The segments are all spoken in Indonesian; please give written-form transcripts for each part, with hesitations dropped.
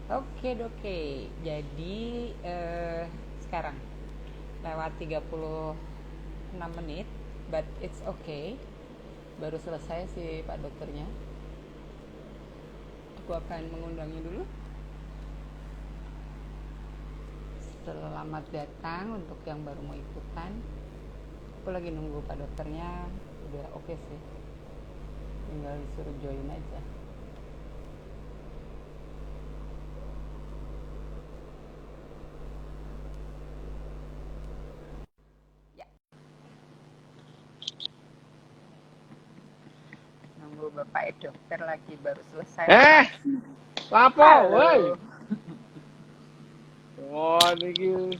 Oke, oke. Jadi sekarang lewat 36 menit, but it's okay. Baru selesai si Pak Dokternya. Aku akan mengundangnya dulu. Selamat datang untuk yang baru mau ikutan. Aku lagi nunggu Pak Dokternya. Udah oke sih. Tinggal disuruh join aja. Ya, nunggu Bapak Dokter lagi baru selesai operasi. Lapo, woi. Halo. Oh, niki.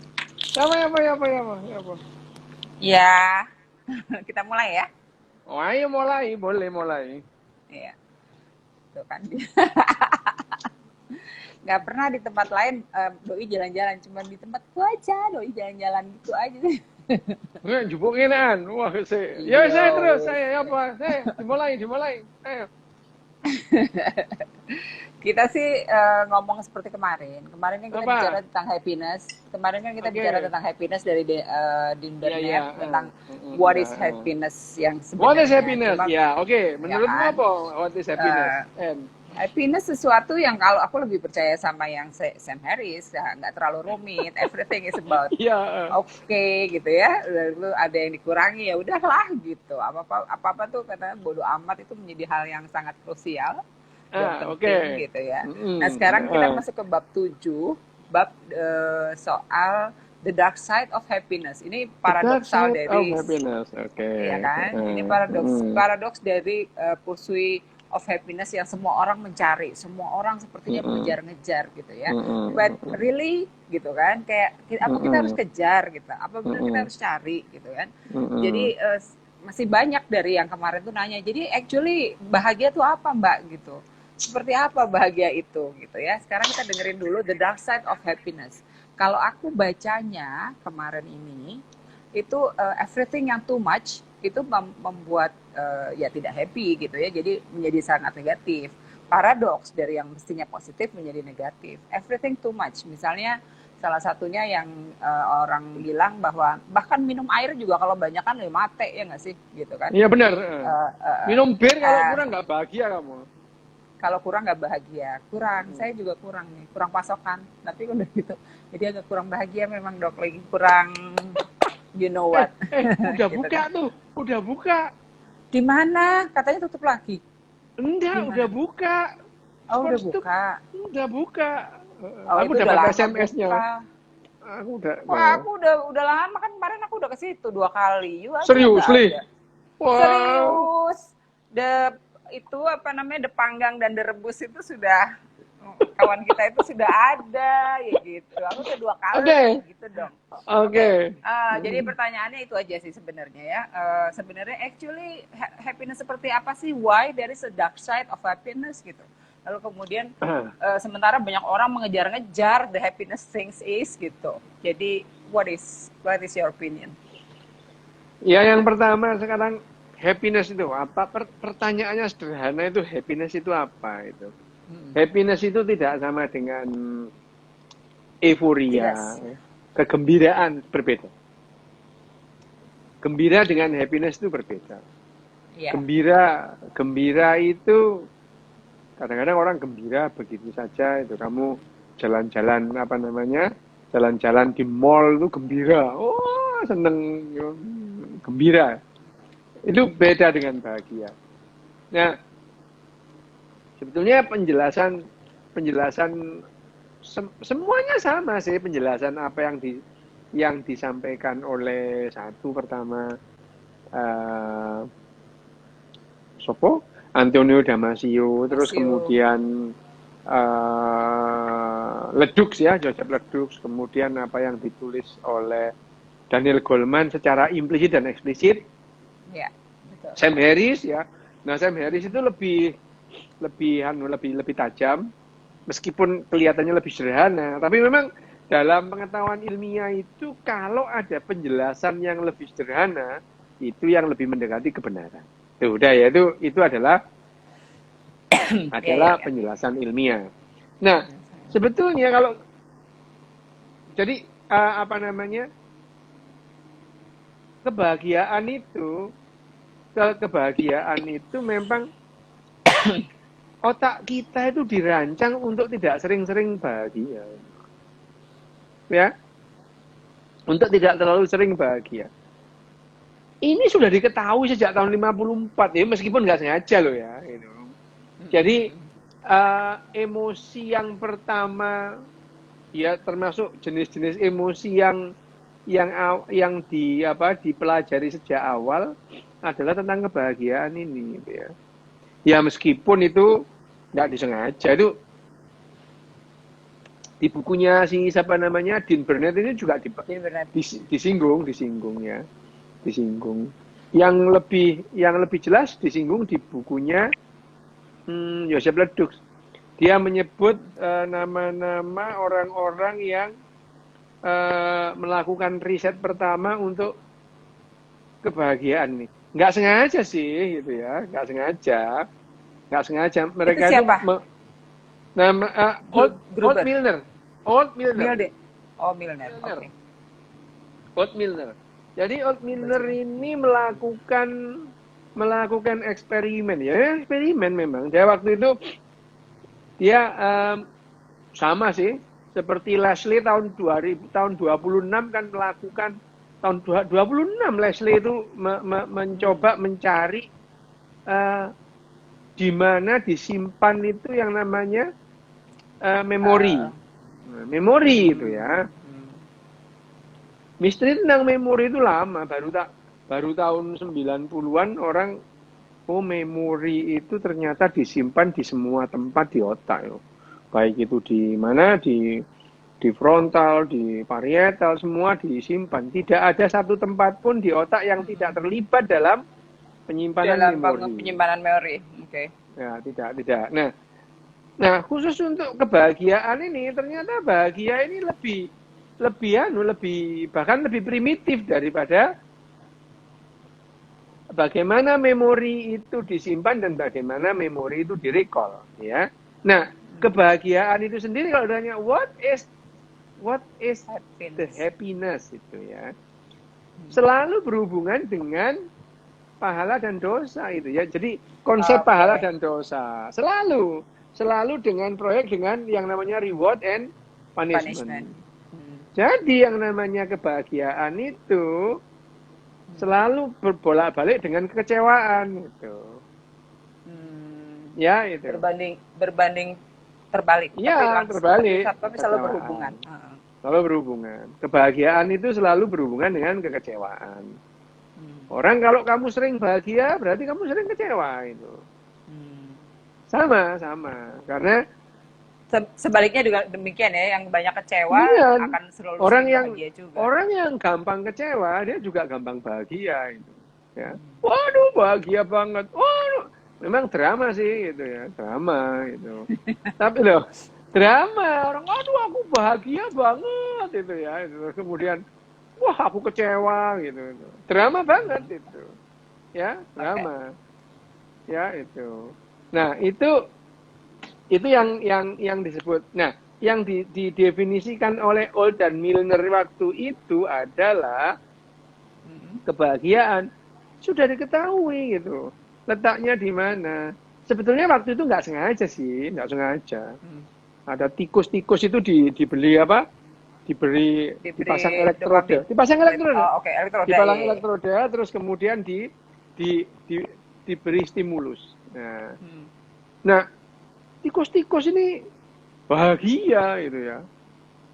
Apa? Ya, kita mulai ya. Oh, ayo mulai, boleh mulai. Iya, tuh kan. Nggak pernah di tempat lain doi jalan-jalan, cuma di tempatku aja doi jalan-jalan gitu aja. Nggak jupukin an. Wah, ya Iya, saya terus, wes. saya apa? Saya dimulai. Ayo. Kita sih ngomong seperti kemarin. Kemarin kan kita bicara Apa? tentang happiness. Kemarin kan kita bicara Oke. tentang happiness dari Dinda Ya, ya. Net tentang what is Ya. happiness yang What is sebenarnya. happiness? Cuma Ya, oke. ya Menurutmu kan, apa? What is happiness? eh, And happiness sesuatu yang kalau aku lebih percaya sama yang Sam Harris, ya, nggak terlalu rumit. Everything is about iya. oke gitu ya. Lalu ada yang dikurangi ya udahlah gitu. Apa apa tuh katanya bodoh amat itu menjadi hal yang sangat krusial dan Oke. penting gitu ya. Nah sekarang kita masuk ke bab 7, bab soal the dark side of happiness. Ini The dark paradoksal side of dari, happiness. ya Oke. kan? Ini paradoks dari pursuit of happiness yang semua orang mencari, semua orang sepertinya mengejar-ngejar gitu ya. But really gitu kan, kayak apa kita harus kejar gitu, apa benar kita harus cari gitu kan. Jadi masih banyak dari yang kemarin tuh nanya, jadi actually bahagia tuh apa Mbak gitu? Seperti apa bahagia itu gitu ya. Sekarang kita dengerin dulu the dark side of happiness. Kalau aku bacanya kemarin ini itu everything yang too much itu membuat ya tidak happy gitu ya, jadi menjadi sangat negatif. Paradoks dari yang mestinya positif menjadi negatif. Everything too much, misalnya salah satunya yang orang bilang bahwa bahkan minum air juga kalau banyak kan ya mate ya nggak sih gitu kan. Iya benar. uh, uh, Minum bir kalau uh, kurang nggak bahagia kamu. kalau kurang nggak bahagia, kurang, saya juga kurang nih, kurang pasokan, tapi udah gitu jadi agak kurang bahagia memang dok, lagi kurang you know what. Udah Gitu buka kan. tuh, udah buka. Di mana? Katanya tutup lagi. Di Enggak, udah mana? buka. Oh, udah Sports tuh buka. udah buka. Oh, Aku itu udah dapat lama SMS-nya. buka. Aku udah. Wah, aku udah lama kan, kemarin aku udah ke situ 2 kali. You aja Serius, nggak Li? ada. Wah, Serius. Itu apa namanya, depanggang dan direbus itu sudah, kawan kita itu sudah ada ya gitu. Aku udah 2 kali oke, gitu dong. oke. Oke, jadi pertanyaannya itu aja sih sebenarnya ya. Sebenarnya actually happiness seperti apa sih? Why there is a dark side of happiness gitu. Lalu kemudian sementara banyak orang mengejar-ngejar the happiness things is gitu. Jadi what is your opinion? Ya, yang pertama sekarang happiness itu apa? Pertanyaannya sederhana itu happiness itu apa itu? Happiness itu tidak sama dengan euforia, Tidak. kegembiraan berbeda. Gembira dengan happiness itu berbeda. Ya. Gembira itu kadang-kadang orang gembira begitu saja itu kamu jalan-jalan apa namanya? Jalan-jalan di mall itu gembira. Oh, seneng gembira. Itu beda dengan bahagia. Nah, sebetulnya penjelasan semuanya sama sih, penjelasan apa yang disampaikan oleh satu pertama Sopo Antonio Damasio, terus Masih. kemudian Ledux ya, Joseph Ledux, kemudian apa yang ditulis oleh Daniel Goleman secara implisit dan eksplisit, Ya, betul. Sam Harris ya. Nah, Sam Harris itu lebih tajam, meskipun kelihatannya lebih sederhana, tapi memang dalam pengetahuan ilmiah itu kalau ada penjelasan yang lebih sederhana itu yang lebih mendekati kebenaran. Tuh, udah ya, itu adalah Ya, ya, ya. penjelasan ilmiah. Nah, Sebetulnya kalau jadi apa namanya, kebahagiaan itu memang otak kita itu dirancang untuk tidak sering-sering bahagia, ya, untuk tidak terlalu sering bahagia. Ini sudah diketahui sejak tahun 54 ya, meskipun nggak sengaja loh ya. Gitu. Jadi emosi yang pertama ya, termasuk jenis-jenis emosi yang dipelajari sejak awal adalah tentang kebahagiaan ini, gitu ya. Ya meskipun itu nggak disengaja, itu di bukunya siapa namanya Dean Burnett ini juga disinggung ya, disinggung. Yang lebih jelas disinggung di bukunya Joseph Leduc. Dia menyebut nama-nama orang-orang yang melakukan riset pertama untuk kebahagiaan nih. Nggak sengaja sih, gitu ya. Nggak sengaja. Mereka itu nama Old Milner. Oh, Milner. Okay. Old Milner. Jadi Old Milner ini melakukan eksperimen ya, eksperimen memang. Dia waktu itu dia sama sih seperti Leslie tahun 26 kan melakukan tahun 26 Leslie itu mencoba mencari di mana disimpan itu yang namanya memori. Memori itu ya. Misteri tentang memori itu lama, baru tahun 90-an orang memori itu ternyata disimpan di semua tempat di otak. Baik itu di mana, di frontal, di parietal, semua disimpan. Tidak ada satu tempat pun di otak yang tidak terlibat dalam penyimpanan memori. Penyimpanan memori. Oke. Ya, tidak. Nah, khusus untuk kebahagiaan ini, ternyata bahagia ini bahkan lebih primitif daripada bagaimana memori itu disimpan dan bagaimana memori itu direcall, ya. Nah, kebahagiaan itu sendiri kalau ditanya what is the happiness itu ya, selalu berhubungan dengan pahala dan dosa itu ya. Jadi konsep pahala dan dosa selalu dengan proyek dengan yang namanya reward and punishment. Jadi yang namanya kebahagiaan itu selalu berbolak-balik dengan kekecewaan gitu. Ya itu. Berbanding terbalik. Ya, terbalik. Tapi selalu berhubungan. Selalu berhubungan. Kebahagiaan itu selalu berhubungan dengan kekecewaan. Orang kalau kamu sering bahagia, berarti kamu sering kecewa itu. Sama. Karena sebaliknya juga demikian ya, yang banyak kecewa akan selalu bahagia juga. Orang yang gampang kecewa, dia juga gampang bahagia itu. Ya. Waduh, bahagia banget. Waduh, memang drama sih gitu ya, drama itu. Tapi loh, drama orang, aduh aku bahagia banget itu ya. Itu. Kemudian, wah aku kecewa gitu. Drama banget itu. Ya, drama. Okay. Ya itu. Nah itu yang disebut. Nah, yang didefinisikan oleh Old dan Milner waktu itu adalah kebahagiaan sudah diketahui gitu. Letaknya di mana? Sebetulnya waktu itu nggak sengaja. Ada tikus-tikus itu dibeli apa? Dipasang elektroda. Dipasang elektroda, terus kemudian diberi stimulus. Nah, tikus-tikus ini bahagia gitu ya.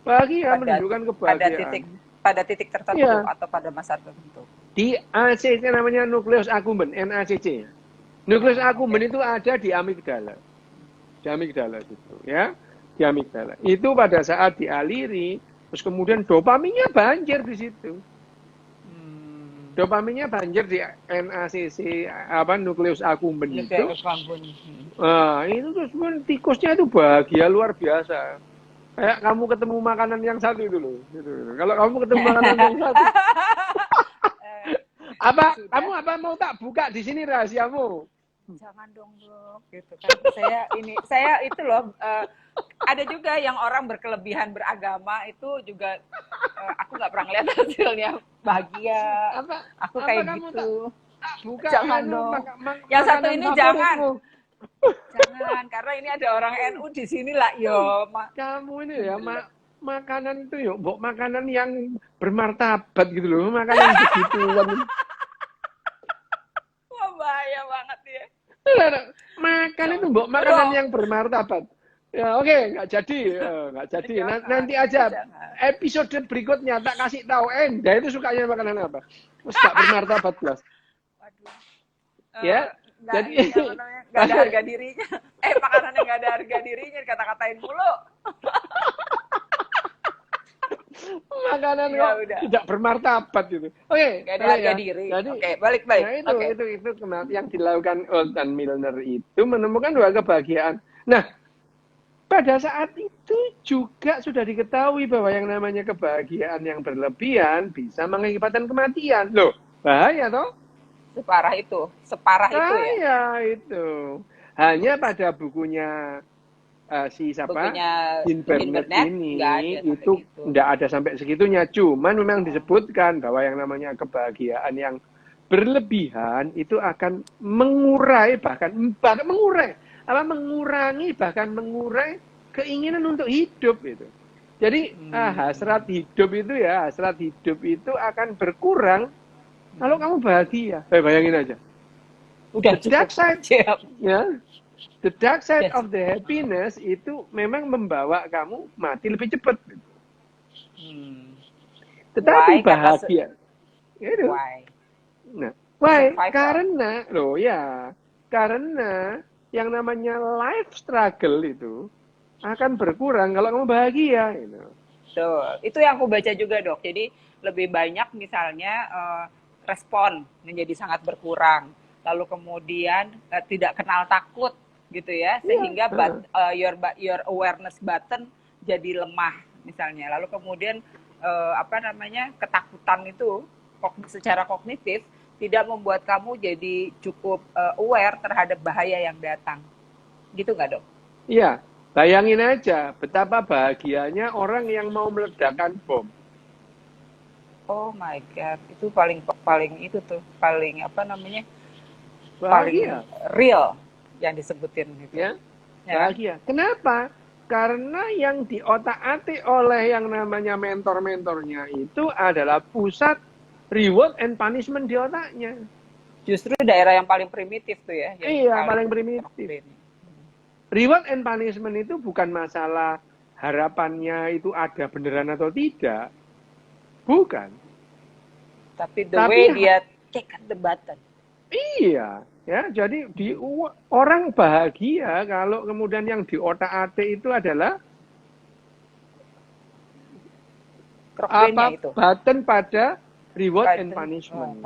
Bahagia menunjukkan kebahagiaan. Pada titik tertentu atau pada masa tertentu. Di ACC namanya nukleus accumbens, NACC. Nukleus accumbens itu ada di amigdala. Di amigdala gitu ya. Di amigdala. Itu pada saat dialiri, terus kemudian dopaminnya banjir di situ. Dopaminnya banjir di NACC, nukleus accumbens itu. Nah, itu terus tikusnya itu bahagia luar biasa. Kayak kamu ketemu makanan yang satu itu loh. Gitu. Kalau kamu ketemu makanan yang satu. Kamu mau tak buka di sini rahasiamu? Jangan dong, Dok, gitu kan. Saya itu loh ada juga yang orang berkelebihan beragama itu juga aku nggak pernah lihat hasilnya bahagia. Apa Aku apa kayak kamu tak gitu. buka Jangan anu dong. Yang satu makanan ini jangan. favoritmu? Jangan, karena ini ada orang NU di sini lah, yo. Kamu ini ya makanan itu yuk, mbok makanan yang bermartabat gitu loh, makanan begituan. Wah, bahaya banget ya. Makan itu Jangan mbok gitu makanan dong. yang bermartabat. Ya oke, nggak jadi, nggak jadi. Jangan, Nanti aja jangan. episode berikutnya tak kasih tahu Enda itu sukanya makanan apa. Terus nggak bermartabat plus. Waduh. Ya, Nggak jadi ini apa namanya? Nggak ada harga dirinya. Makanan yang nggak ada harga dirinya dikata-katain mulu. makanan Ya kok udah. tidak bermartabat gitu. Oke, Nggak ada balik harga ya. diri. Jadi, Oke, balik-balik. nah Oke. itu yang dilakukan Old dan Milner itu menemukan dua kebahagiaan. Nah, pada saat itu juga sudah diketahui bahwa yang namanya kebahagiaan yang berlebihan bisa mengakibatkan kematian. Loh, bahaya toh? Separah itu ya. Bahaya itu. Hanya pada bukunya si siapa? Bukunya Jean Burnett ini nggak ada sampai itu gitu. nggak ada sampai segitunya. Cuman memang disebutkan bahwa yang namanya kebahagiaan yang berlebihan itu akan mengurangi bahkan mengurai keinginan untuk hidup itu. Jadi hasrat hidup itu akan berkurang kalau kamu bahagia. Bayangin aja. Udah The dark side, Siap. ya, the dark side of the happiness itu memang membawa kamu mati lebih cepat. Tetapi Why? bahagia, itu. Why? Nah, why? Survival. Karena yang namanya life struggle itu akan berkurang kalau kamu bahagia. Gitu. Betul. Itu yang aku baca juga, Dok. Jadi lebih banyak misalnya respon menjadi sangat berkurang. Lalu kemudian tidak kenal takut gitu ya, sehingga your awareness button jadi lemah misalnya. Lalu kemudian ketakutan itu secara kognitif tidak membuat kamu jadi cukup aware terhadap bahaya yang datang. Gitu nggak, Dok? Iya, bayangin aja betapa bahagianya orang yang mau meledakkan bom. Oh my God, itu paling itu tuh, paling Bahagia. paling real yang disebutin gitu. Ya, bahagia. Kenapa? Karena yang diotak-atik oleh yang namanya mentor-mentornya itu adalah pusat reward and punishment di otaknya. Justru daerah yang paling primitif tuh ya. Iya, paling primitif. Reward and punishment itu bukan masalah harapannya itu ada beneran atau tidak. Bukan. Tapi way dia kick the button. Iya, ya. Jadi orang bahagia kalau kemudian yang di otak-atik itu adalah itu. Button pada reward and punishment.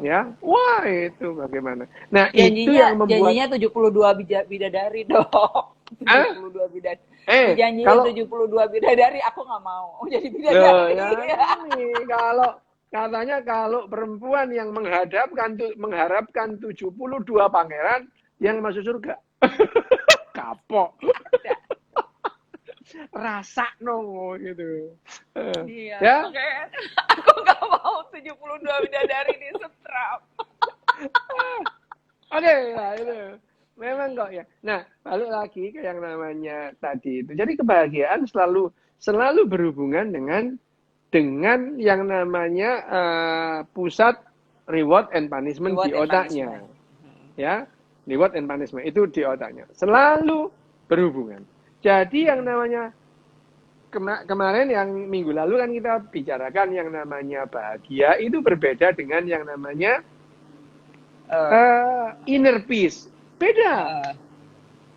Ya, wah itu bagaimana. Nah, itu yang membuat janjinya 72 bidadari dong. 72 bidadari. Janjinya 72 bidadari, aku nggak mau jadi bidadari. Katanya kalau perempuan yang mengharapkan 72 pangeran yang masuk surga. Kapok. Rasa gitu. Iya. Ya? Aku nggak mau 72 bidadari di setrap. Oke, nah itu. Memang kok ya. Nah, balik lagi ke yang namanya tadi itu. Jadi kebahagiaan selalu berhubungan dengan yang namanya pusat reward and punishment di otaknya. Ya, reward and punishment itu di otaknya. Selalu berhubungan. Jadi yang namanya kemarin yang minggu lalu kan kita bicarakan yang namanya bahagia itu berbeda dengan yang namanya inner peace. Beda.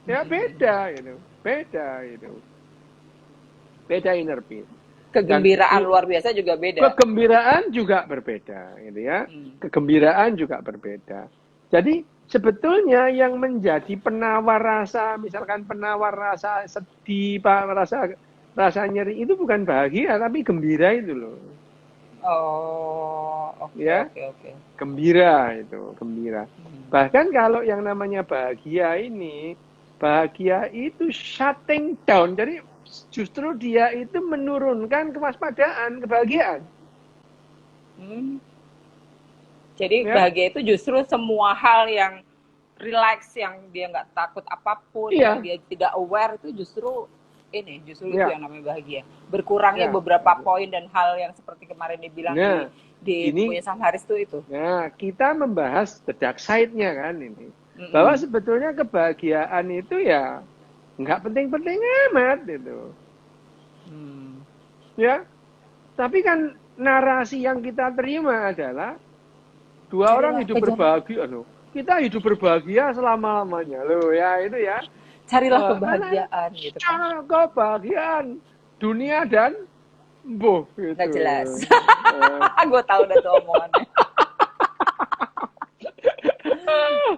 Ya beda itu. Beda inner peace. Kegembiraan luar biasa juga beda. Kegembiraan juga berbeda, gitu ya. Kegembiraan juga berbeda. Jadi sebetulnya yang menjadi penawar rasa, misalkan penawar rasa sedih, rasa nyeri itu bukan bahagia, tapi gembira itu loh. Oh, oke. Gembira itu, gembira. Bahkan kalau yang namanya bahagia ini bahagia itu shutting down. Jadi justru dia itu menurunkan kewaspadaan, kebahagiaan. Jadi Ya, bahagia itu justru semua hal yang relax, yang dia nggak takut apapun, yang iya, dia tidak aware, itu justru itu ya, yang namanya bahagia. Berkurangnya ya. beberapa poin dan hal yang seperti kemarin dibilang Nah, di ini, bukunya Sam Harris itu. nah kita membahas the dark side-nya kan ini. Bahwa Mm-mm. sebetulnya kebahagiaan itu ya nggak penting-penting amat gitu. Ya, tapi kan narasi yang kita terima adalah dua orang Carilah hidup kejar, berbahagia loh. Kita hidup berbahagia selama-lamanya loh ya itu ya. carilah Mana kebahagiaan gitu kan. kebahagiaan dunia dan boh Nggak gitu. jelas. Eh, Gue tahu udah tuh omongannya.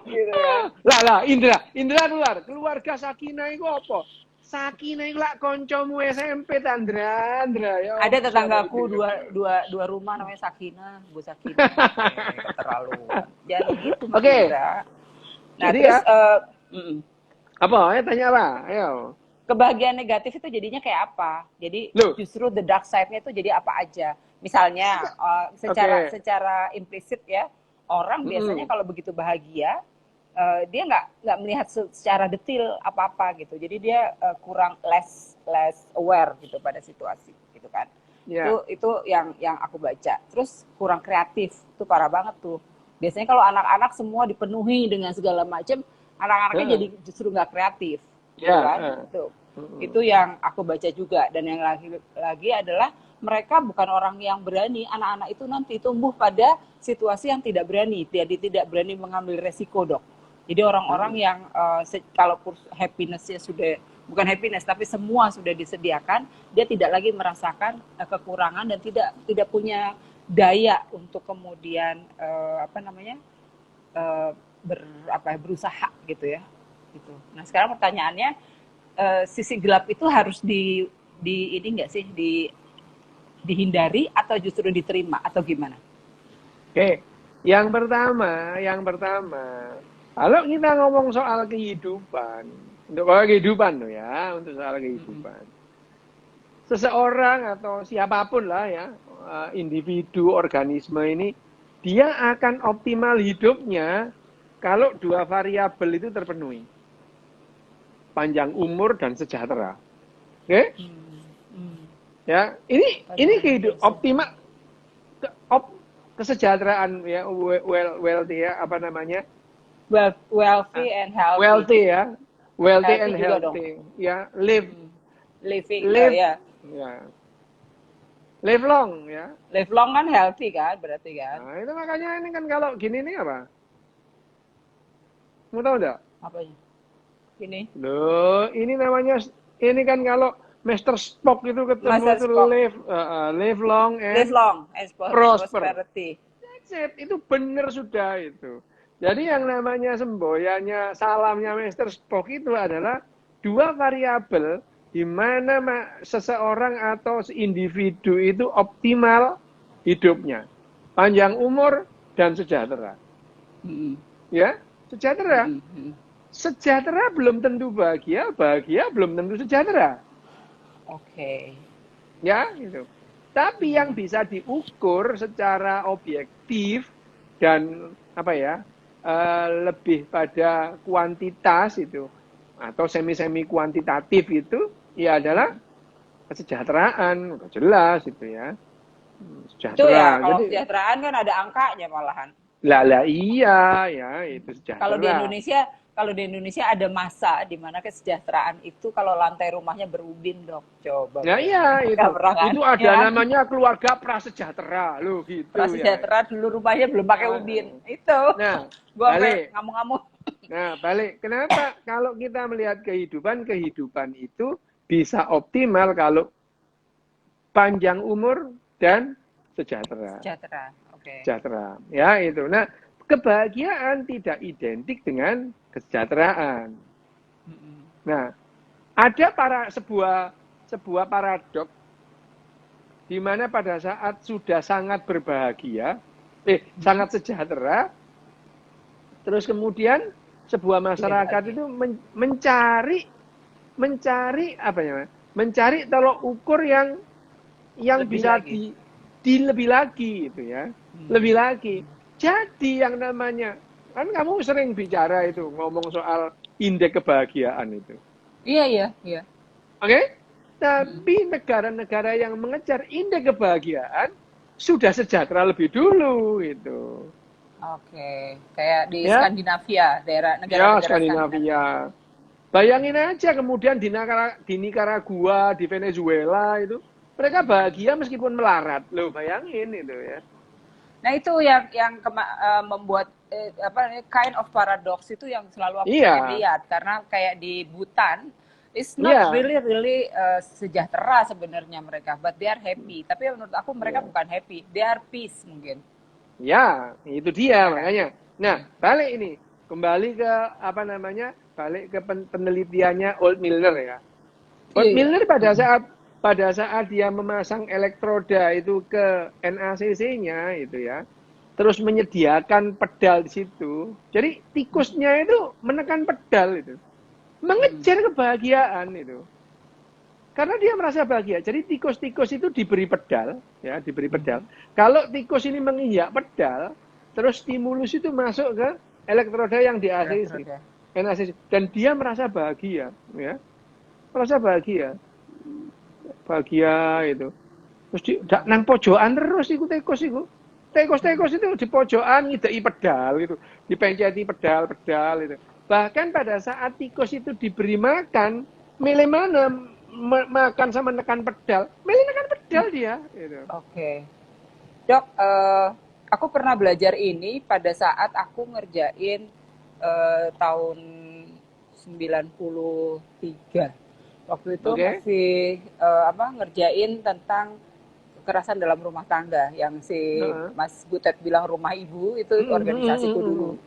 Gitu kan. lah Indra keluarga Sakinah itu apa? Sakinah itu lah koncomu SMP Tandra ya Ada siapa tetanggaku itu? dua rumah namanya Sakinah, Bu Sakinah. Keterlaluan. Jangan gitu Mas Oke, Indra. Nah, jadi terus ya apa? Tanya apa? Ayo. kebahagiaan negatif itu jadinya kayak apa? Jadi Loh, justru the dark side-nya itu jadi apa aja? Misalnya secara oke. secara implisit ya, orang biasanya Mm-mm. kalau begitu bahagia dia nggak melihat secara detail apa-apa gitu. Jadi dia kurang less less aware gitu pada situasi gitu kan. Ya. Itu yang aku baca. Terus kurang kreatif, itu parah banget tuh. Biasanya kalau anak-anak semua dipenuhi dengan segala macam, anak-anaknya jadi Heeh. justru nggak kreatif gitu Ya. kan. Mm-mm. Itu yang aku baca juga. Dan yang lagi adalah mereka bukan orang yang berani. Anak-anak itu nanti tumbuh pada situasi yang tidak berani, jadi tidak berani mengambil resiko, Dok. Jadi orang-orang Mm-mm. yang kalau happiness-nya sudah, bukan happiness tapi semua sudah disediakan, dia tidak lagi merasakan kekurangan dan tidak punya daya untuk kemudian apa namanya eh, berusaha gitu ya. Gitu. Nah sekarang pertanyaannya, sisi gelap itu harus di ini nggak sih dihindari atau justru diterima atau gimana? Oke. Yang pertama, kalau kita ngomong soal kehidupan, untuk kehidupan loh ya, untuk soal kehidupan. Seseorang atau siapapun lah ya, individu, organisme ini, dia akan optimal hidupnya kalau dua variabel itu terpenuhi. Panjang umur dan sejahtera. Oke? Ya, ini kehidupan optimal kesejahteraan ya, wealthy ya, apa namanya? Wealthy and healthy. Wealthy ya. Wealthy Healthy and juga dong. healthy. Ya, live Living, live ya. ya. Live long ya. Live long kan healthy kan berarti kan? Nah, itu makanya ini kan kalau gini nih apa? Mau tahu enggak? Apanya? Ini. Loh, ini kan kalau Master Spock itu ketemu Master itu Spock. live long Live and long and prosper. prosperity. That's it. Itu benar sudah itu. Jadi yang namanya semboyannya, salamnya Master Spock itu adalah dua variabel di mana seseorang atau individu itu optimal hidupnya. Panjang umur dan sejahtera. Ya, sejahtera. Sejahtera belum tentu bahagia, bahagia belum tentu sejahtera. Oke. Ya, gitu. Tapi yang bisa diukur secara objektif dan apa ya, lebih pada kuantitas itu atau semi kuantitatif itu ya adalah kesejahteraan, udah jelas itu ya. Itu ya, Sejahtera. kalau Jadi kesejahteraan kan ada angkanya malahan. lah iya ya itu Kalau di sejahtera. Indonesia, ada masa di mana kesejahteraan itu kalau lantai rumahnya berubin, Dok. Coba Nah iya bayangin. itu. Kan? Itu ada Ya. namanya keluarga prasejahtera loh gitu ya. Prasejahtera dulu rumahnya belum pakai ubin. Itu. Nah, Gua balik. ngamuk-ngamuk. Nah, balik. Kenapa kalau kita melihat kehidupan itu bisa optimal kalau panjang umur dan sejahtera. Sejahtera. Oke. Sejahtera. Ya, itu. Nah, kebahagiaan tidak identik dengan kesejahteraan. Nah, ada sebuah paradok di mana pada saat sudah sangat berbahagia, sangat sejahtera, terus kemudian sebuah masyarakat itu mencari apa ya? Mencari tolok ukur yang Lebih bisa lagi. lebih lagi gitu ya. Lebih lagi. Jadi yang namanya kan kamu sering bicara itu ngomong soal indeks kebahagiaan itu. Iya, iya, iya. Oke? Tapi negara-negara yang mengejar indeks kebahagiaan sudah sejahtera lebih dulu gitu. Oke, kayak di Ya, Skandinavia, daerah ya negara-negara Skandinavia. Skandinavia. Bayangin aja kemudian di Nicaragua, di Venezuela itu mereka bahagia meskipun melarat. Loh, bayangin itu ya. Nah, itu yang membuat apa namanya, kind of paradox itu yang selalu aku pengen Iya, lihat, karena kayak di Bhutan it's not iya, really sejahtera sebenarnya mereka, but they are happy. Tapi menurut aku mereka iya. bukan happy, they are peace mungkin. Ya, itu dia Ya kan? makanya. Nah, balik ini kembali ke apa namanya? Balik ke penelitiannya Old Milner ya. Iya, Old iya. Milner pada saat dia memasang elektroda itu ke NACC-nya itu ya, terus menyediakan pedal di situ. Jadi tikusnya itu menekan pedal itu, mengejar kebahagiaan itu. Karena dia merasa bahagia. Jadi tikus-tikus itu diberi pedal, ya, diberi pedal. Kalau tikus ini menginjak pedal, terus stimulus itu masuk ke elektroda yang di ACC, Elektroda. NACC, dan dia merasa bahagia, ya, merasa bahagia, bahagia itu. Terus di nang pojokan terus iku tikus iku. Tikus-tikus itu di pojokan ngideki pedal gitu, dipenceti pedal-pedal itu. Bahkan pada saat tikus itu diberi makan, milih mana makan sama nekan pedal, milih nekan pedal dia gitu. Oke. Dok, aku pernah belajar ini pada saat aku ngerjain tahun 93. Waktu itu Oke. masih ngerjain tentang kekerasan dalam rumah tangga yang si Heeh. Mas Butet bilang rumah ibu, itu organisasiku dulu. Mm.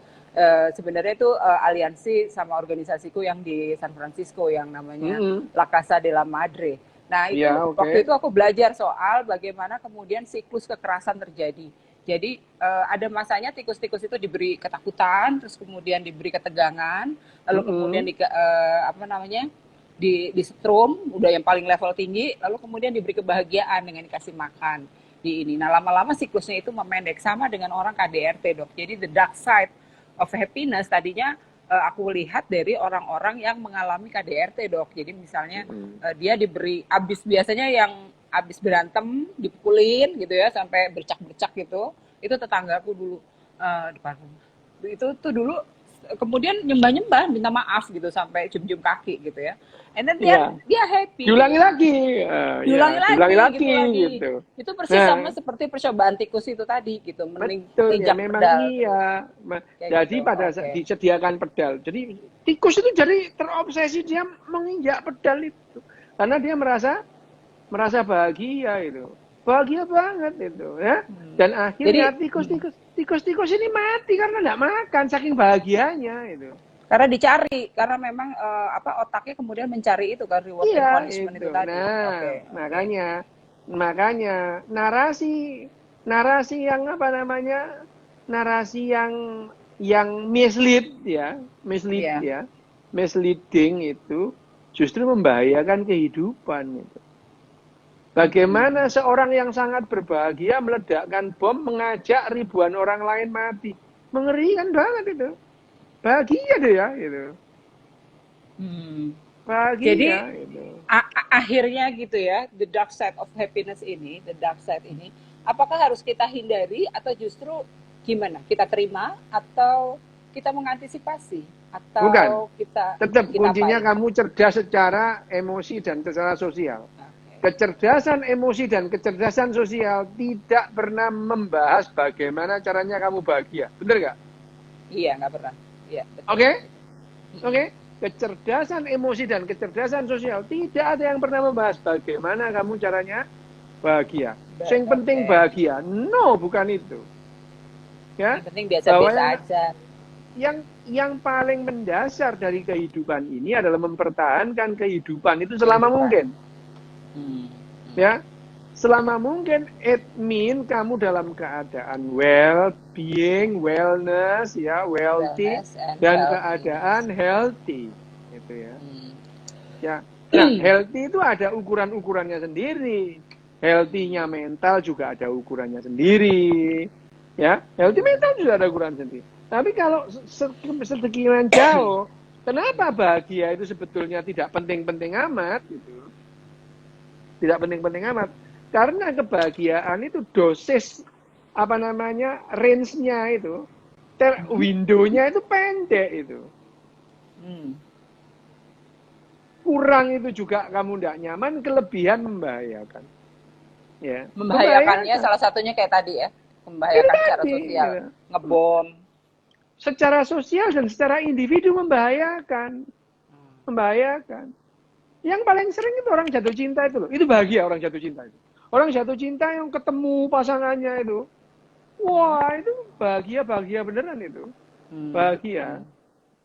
Sebenarnya itu aliansi sama organisasiku yang di San Francisco yang namanya Mm. La Casa de la Madre. Nah, itu Ya, waktu oke. itu aku belajar soal bagaimana kemudian siklus kekerasan terjadi. Jadi ada masanya tikus-tikus itu diberi ketakutan, terus kemudian diberi ketegangan, lalu kemudian Mm. di setrum, udah yang paling level tinggi, lalu kemudian diberi kebahagiaan dengan dikasih makan di ini. Nah, lama-lama siklusnya itu memendek, sama dengan orang KDRT, Dok. Jadi the dark side of happiness tadinya aku lihat dari orang-orang yang mengalami KDRT, Dok. Jadi misalnya dia diberi biasanya yang abis berantem dipukulin gitu ya sampai bercak-bercak gitu. Itu tetanggaku dulu depan rumah. Itu tuh dulu kemudian nyembah-nyembah minta maaf gitu sampai cium-cium kaki gitu ya. And then Iya. dia happy Diulangi gitu. lagi. Diulangi Ya, diulangi lagi gitu lagi lagi. gitu. Itu persis sama Nah, seperti percobaan tikus itu tadi gitu, betul ya, menginjak memang pedal terus. iya. Kayak Jadi gitu. pada saat Oke. disediakan pedal, jadi tikus itu jadi terobsesi dia menginjak pedal itu, karena dia merasa bahagia itu, bahagia banget itu, ya. Dan Jadi akhirnya tikus ini mati karena nggak makan saking bahagianya itu. karena dicari, karena memang otaknya kemudian mencari itu kan reward and Iya punishment itu. itu tadi. Nah, Oke, oke. makanya narasi yang apa namanya, narasi yang Iya. misleading itu justru membahayakan kehidupan itu. Bagaimana seorang yang sangat berbahagia meledakkan bom mengajak ribuan orang lain mati, mengerikan banget itu. Bahagia deh ya itu. Hmm. Jadi Bahagia itu. akhirnya gitu ya, the dark side of happiness ini, the dark side ini, apakah harus kita hindari atau justru gimana? Kita terima atau kita mengantisipasi Bukan. atau kita Tetap kita kuncinya apain? kamu cerdas secara emosi dan secara sosial. Oke. Kecerdasan emosi dan kecerdasan sosial tidak pernah membahas bagaimana caranya kamu bahagia. Benar nggak? Iya, nggak pernah. Iya, betul. Oke? Oke? Kecerdasan emosi dan kecerdasan sosial tidak ada yang pernah membahas bagaimana kamu caranya bahagia. Yang penting Oke. bahagia. No, bukan itu. Ya, Yang penting bahwa biasa-biasa aja. yang paling mendasar dari kehidupan ini adalah mempertahankan kehidupan itu selama Kehidupan. mungkin. Hmm. Ya, selama mungkin it mean kamu dalam keadaan well-being, wellness, ya, wealthy, Wellness and dan healthy. keadaan healthy, gitu ya. Hmm. Ya, nah healthy itu ada ukuran-ukurannya sendiri. Healthy-nya mental juga ada ukurannya sendiri. Ya, healthy mental juga ada ukuran sendiri. Tapi kalau sedekian jauh, kenapa bahagia itu sebetulnya tidak penting-penting amat gitu. Tidak penting-penting amat. Karena kebahagiaan itu dosis apa namanya? Range-nya itu, window-nya itu pendek itu. Kurang itu juga kamu tidak nyaman, kelebihan membahayakan. Ya, Membahayakannya salah satunya kayak tadi ya, membahayakan secara sosial, ya. ngebom. Secara sosial dan secara individu membahayakan. Membahayakan. Yang paling sering itu orang jatuh cinta itu loh. Itu bahagia orang jatuh cinta itu. Orang jatuh cinta yang ketemu pasangannya itu. Wah, itu bahagia beneran itu. Bahagia.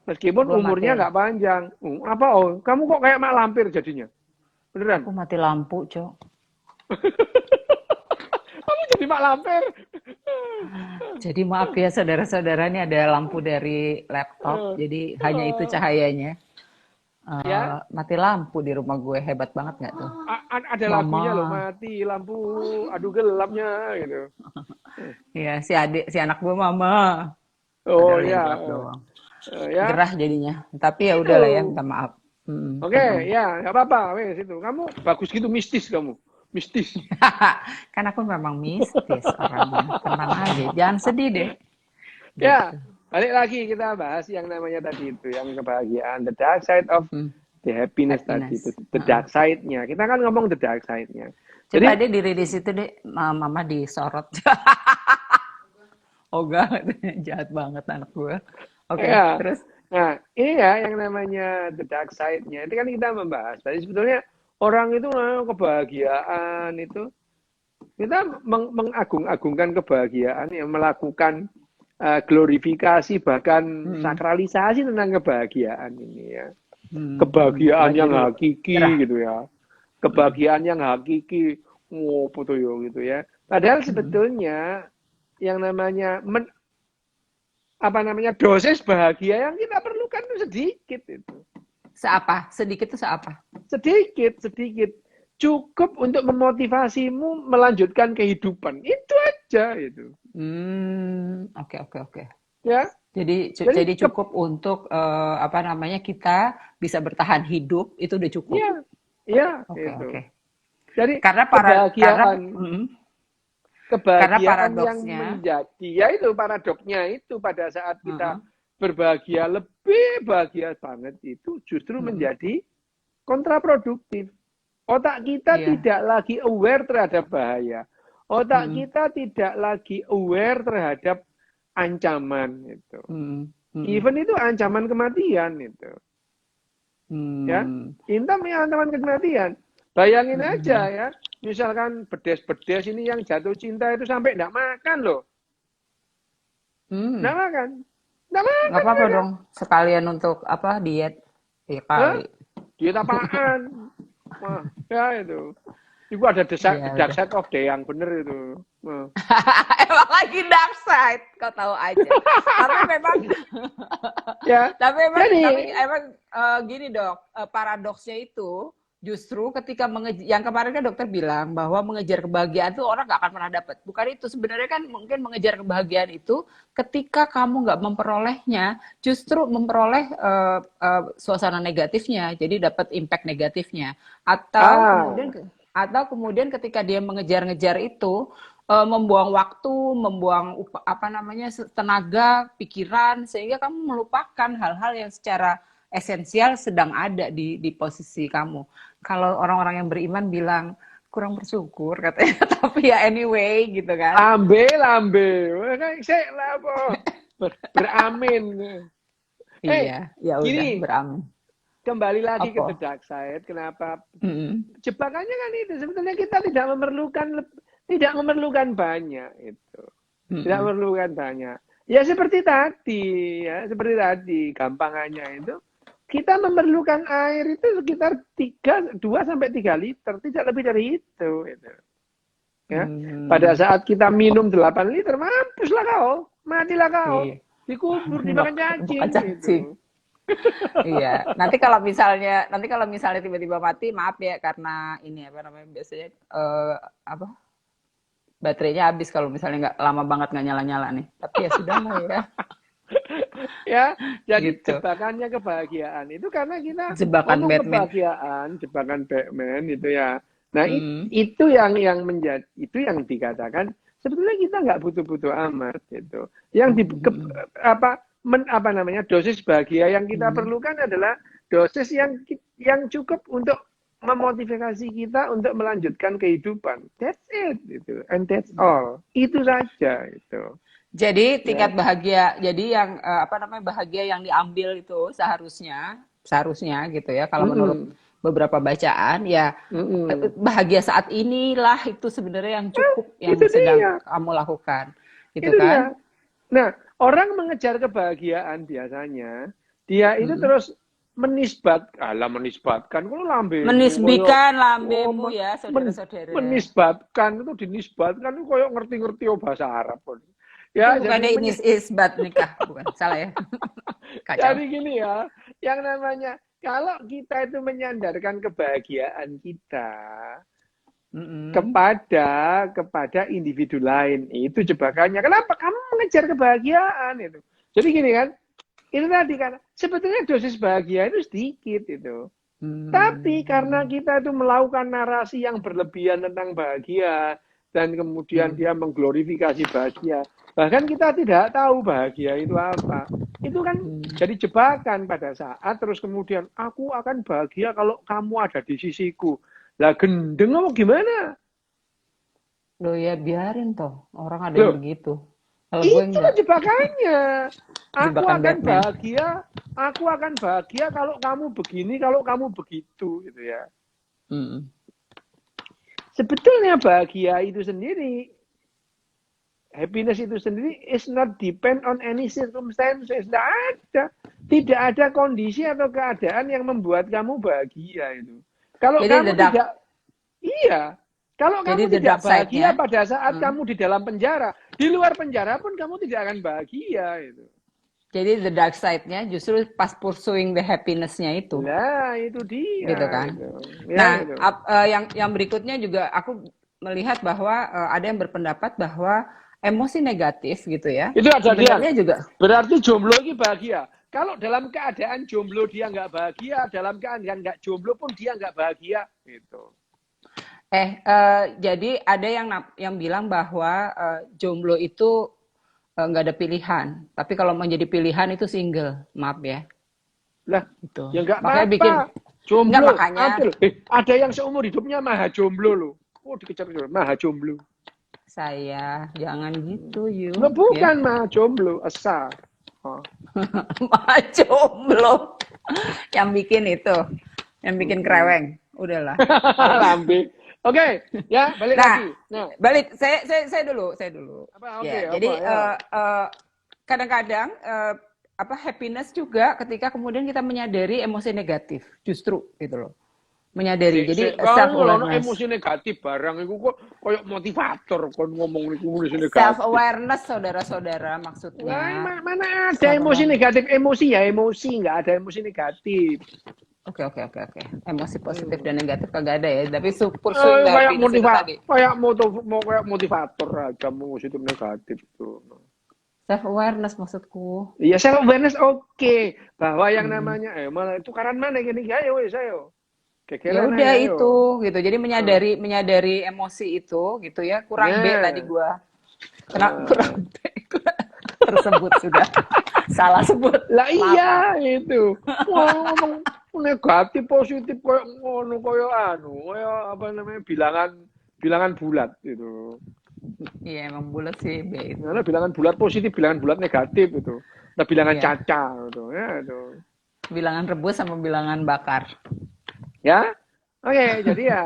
Meskipun umurnya nggak panjang. Apa kamu kok kayak mak lampir jadinya? Beneran? Aku mati lampu, Cok. Kamu jadi mak lampir. Jadi maaf ya saudara-saudara, ini ada lampu dari laptop, jadi hanya itu cahayanya. Ya? Mati lampu di rumah gue, hebat banget nggak tuh? Ada lagunya loh, mati lampu, aduh gelapnya gitu. Iya, si anak gue mama. Oh ya. Ya. Gerah jadinya. Tapi ya udahlah ya, minta maaf. Oke, ya nggak apa-apa, wes itu. Kamu bagus gitu, mistis kamu. Mistis. Kan aku memang mistis orangnya. Tenang aja, jangan sedih deh. Ya, balik lagi kita bahas yang namanya tadi itu, yang kebahagiaan, the dark side of the happiness tadi itu, the dark side-nya. Kita kan ngomong the dark side-nya. Coba deh dirilis itu deh, mama disorot. Oh enggak, jahat banget anak gue. Oke, ya. Terus? Nah, ini ya yang namanya the dark side-nya. Itu kan kita membahas. Tadi sebetulnya orang itu kebahagiaan itu, kita mengagung-agungkan kebahagiaan, yang melakukan glorifikasi, bahkan sakralisasi tentang kebahagiaan ini ya. Kebahagiaan yang hakiki gitu ya. Kebahagiaan yang hakiki, foto gitu ya. Padahal sebetulnya yang namanya dosis bahagia yang kita perlukan itu sedikit itu. Seapa? Sedikit itu seapa? Sedikit. Cukup untuk memotivasimu melanjutkan kehidupan. Itu aja itu. Oke. Ya. Jadi cukup untuk kita bisa bertahan hidup, itu udah cukup. Iya. Oke. Jadi karena kebahagiaan yang menjadi, ya itu paradoksnya itu, pada saat kita berbahagia, lebih bahagia banget, itu justru menjadi kontraproduktif. Otak kita tidak lagi aware terhadap bahaya. Otak kita tidak lagi aware terhadap ancaman itu. Even itu ancaman kematian itu. Ya, Intam ya ancaman kematian. Bayangin aja ya, misalkan bedes-bedes ini yang jatuh cinta itu sampai enggak makan loh. Enggak makan. Enggak apa-apa dong, sekalian untuk diet. Ya kali. Diet apaan? Wah, ya itu. Itu ada dark side of the yang bener itu. Emang lagi dark side, kau tahu aja. Karena memang tapi emang gini dok, paradoksnya itu justru ketika yang kemarin kan dokter bilang bahwa mengejar kebahagiaan itu orang nggak akan pernah dapat. Bukan itu, sebenarnya kan mungkin mengejar kebahagiaan itu ketika kamu nggak memperolehnya, justru memperoleh suasana negatifnya, jadi dapat impact negatifnya. Atau kemudian ketika dia mengejar-ngejar itu membuang waktu, membuang tenaga, pikiran, sehingga kamu melupakan hal-hal yang secara esensial sedang ada di posisi kamu. Kalau orang-orang yang beriman bilang kurang bersyukur katanya, tapi ya anyway gitu kan. Lambe, saya beramin. Iya, ya udah beramin. Kembali lagi ke the dark side. Kenapa? Jebakannya kan itu. Sebetulnya kita tidak memerlukan banyak itu. Tidak memerlukan banyak. Ya seperti tadi, gampangannya itu. Kita memerlukan air itu sekitar 2 sampai 3 liter, tidak lebih dari itu. Ya, pada saat kita minum 8 liter, mampuslah kau, matilah kau, Iya. dikubur dimakan cacing Bukan cacing. gitu. Iya. Nanti kalau misalnya tiba-tiba mati, maaf ya karena ini apa namanya biasanya apa baterainya habis kalau misalnya nggak lama banget nggak nyala-nyala nih. Tapi ya sudah lah ya. Ya, jadi Gitu. jebakannya kebahagiaan itu karena kita Jebakan ngomong Batman. kebahagiaan, jebakan Batman itu ya. Nah, Hmm. itu yang menjadi itu yang dikatakan sebetulnya kita nggak butuh-butuh amat gitu. Yang di apa namanya dosis bahagia yang kita perlukan adalah dosis yang cukup untuk memotivasi kita untuk melanjutkan kehidupan. That's it gitu. And that's all. Itu saja itu. Jadi Ya. tingkat bahagia, jadi yang apa namanya bahagia yang diambil itu seharusnya gitu ya. Kalau menurut Mm-mm. beberapa bacaan ya Mm-mm. bahagia saat inilah itu sebenarnya yang cukup yang Itu sedang dia. kamu lakukan, gitu Itu kan? dia. Nah, orang mengejar kebahagiaan biasanya dia itu Mm-mm. terus menisbatkan kalau lambemu koyo Menisbikan oh, lambemu ya, saudara-saudara. menisbatkan itu dinisbatkan itu koyo ngerti-ngerti bahasa Arab pun. Itu Ya, jadi bukannya ini isbat nikah, bukan? Salah ya? Kacau. jadi gini ya, yang namanya kalau kita itu menyandarkan kebahagiaan kita Mm-mm. kepada individu lain, itu jebakannya. Kenapa kamu mengejar kebahagiaan itu? Jadi gini kan, itu tadi kan sebetulnya dosis bahagia itu sedikit itu. Tapi karena Hmm. kita itu melakukan narasi yang berlebihan tentang bahagia dan kemudian Hmm. dia mengglorifikasi bahagia, bahkan kita tidak tahu bahagia itu apa. Itu kan Hmm. jadi jebakan pada saat terus kemudian aku akan bahagia kalau kamu ada di sisiku. Lah gendeng apa gimana? Loh ya biarin toh, orang ada yang Loh, begitu. Kalau gue itu kan enggak, jebakannya. jebakan Batman. Aku akan bahagia kalau kamu begini, kalau kamu begitu gitu ya. Hmm. Sebetulnya bahagia itu sendiri, happiness itu sendiri is not depend on any circumstances. Tidak ada kondisi atau keadaan yang membuat kamu bahagia itu. Kalau Jadi kamu tidak, iya. Kalau kamu the tidak dark bahagia side-nya, pada saat kamu di dalam penjara, di luar penjara pun kamu tidak akan bahagia itu. jadi the dark side-nya justru pas pursuing the happiness-nya itu, Lah, itu gitu dia kan? itu. Ya, Nah, itu. yang berikutnya juga aku melihat bahwa ada yang berpendapat bahwa emosi negatif gitu ya, Itu ada dia. sebenarnya juga. Berarti jomblo ini bahagia. Kalau dalam keadaan jomblo dia nggak bahagia, dalam keadaan nggak jomblo pun dia nggak bahagia. Gitu. Jadi ada yang bilang bahwa jomblo itu nggak ada pilihan. Tapi kalau mau jadi pilihan itu single, maaf ya. Lah, Gitu. ya nggak Makanya apa-apa. bikin, nggak Jomblo, makanya ada loh. Ada yang seumur hidupnya maha jomblo loh. Oh, dikejar-kejar, maha jomblo. saya jangan gitu you, Loh, ya. bukan maha jomblo, asa. Oh. Malah jomblo. Yang bikin itu, yang bikin kreweng. Udahlah. Lambe. Oke, ya balik Nah, lagi. Nah, balik saya dulu. apa? Ya, Oke, jadi apa ya? kadang-kadang apa happiness juga ketika kemudian kita menyadari emosi negatif, justru gitu loh. Menyadari. Jadi self Kalau awareness. emosi negatif barang itu kok kayak motivator kon ngomong emosi Self negatif. awareness saudara-saudara Wah, maksudnya. mana ada Self emosi awareness. negatif? Emosi ya emosi, nggak ada emosi negatif. Oke. Emosi positif dan negatif kagak ada ya. Tapi pursuing the happiness itu tadi. Kayak motivator aja positif negatif tuh. Self awareness maksudku. Iya, self awareness oke. Bahwa yang namanya malah tukaran mana gini ayo wes ayo. Ya Kekeran udah ayo. itu gitu. Jadi menyadari emosi itu gitu ya. Kurang B tadi Nah, gua. Kurang B tersebut sudah salah sebut. lah Maaf. iya itu. Wah, ngomong negatif positif koyo ngono koyo apa namanya bilangan bulat gitu. Iya emang bulat sih B itu. Karena bilangan bulat positif, bilangan bulat negatif itu. Nah, bilangan Iya. caca gitu. Ya itu. Bilangan rebus sama bilangan bakar. Ya. Oke, jadi ya.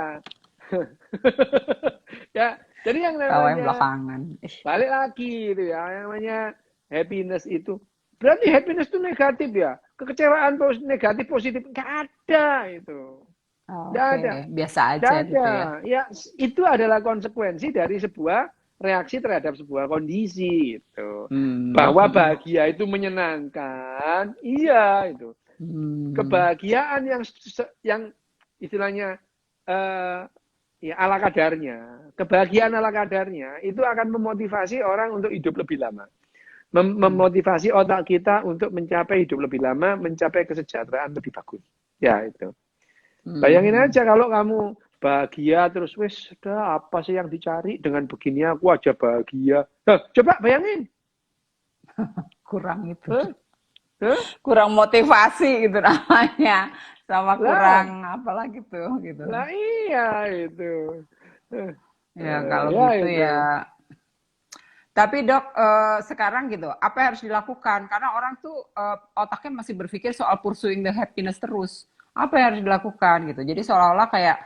Ya, jadi yang Kawin namanya belakangan. balik lagi itu ya, yang namanya happiness itu. Berarti happiness itu negatif ya. Kekecewaan negatif positif nggak ada itu. Nggak Oke, ada. biasa Nggak aja ada. gitu ya. Ya, itu adalah konsekuensi dari sebuah reaksi terhadap sebuah kondisi itu. Hmm, Bahwa hmm, bahagia itu menyenangkan, iya itu. hmm. Kebahagiaan yang istilahnya eh, ya ala kadarnya, kebahagiaan ala kadarnya itu akan memotivasi orang untuk hidup lebih lama. Hmm. Memotivasi otak kita untuk mencapai hidup lebih lama, mencapai kesejahteraan lebih bagus. Ya itu. Bayangin Hmm. aja kalau kamu bahagia terus wes sudah apa sih yang dicari dengan begini aku aja bahagia. Nah, coba bayangin. Kurang itu. Hah? Hah? Kurang motivasi gitu namanya. Sama Lah, kurang apalah gitu. lah iya itu. Eh, Ya kalau ya gitu itu. ya. Tapi dok, sekarang gitu, apa yang harus dilakukan? Karena orang tuh otaknya masih berpikir soal pursuing the happiness terus. Apa yang harus dilakukan gitu? Jadi seolah-olah kayak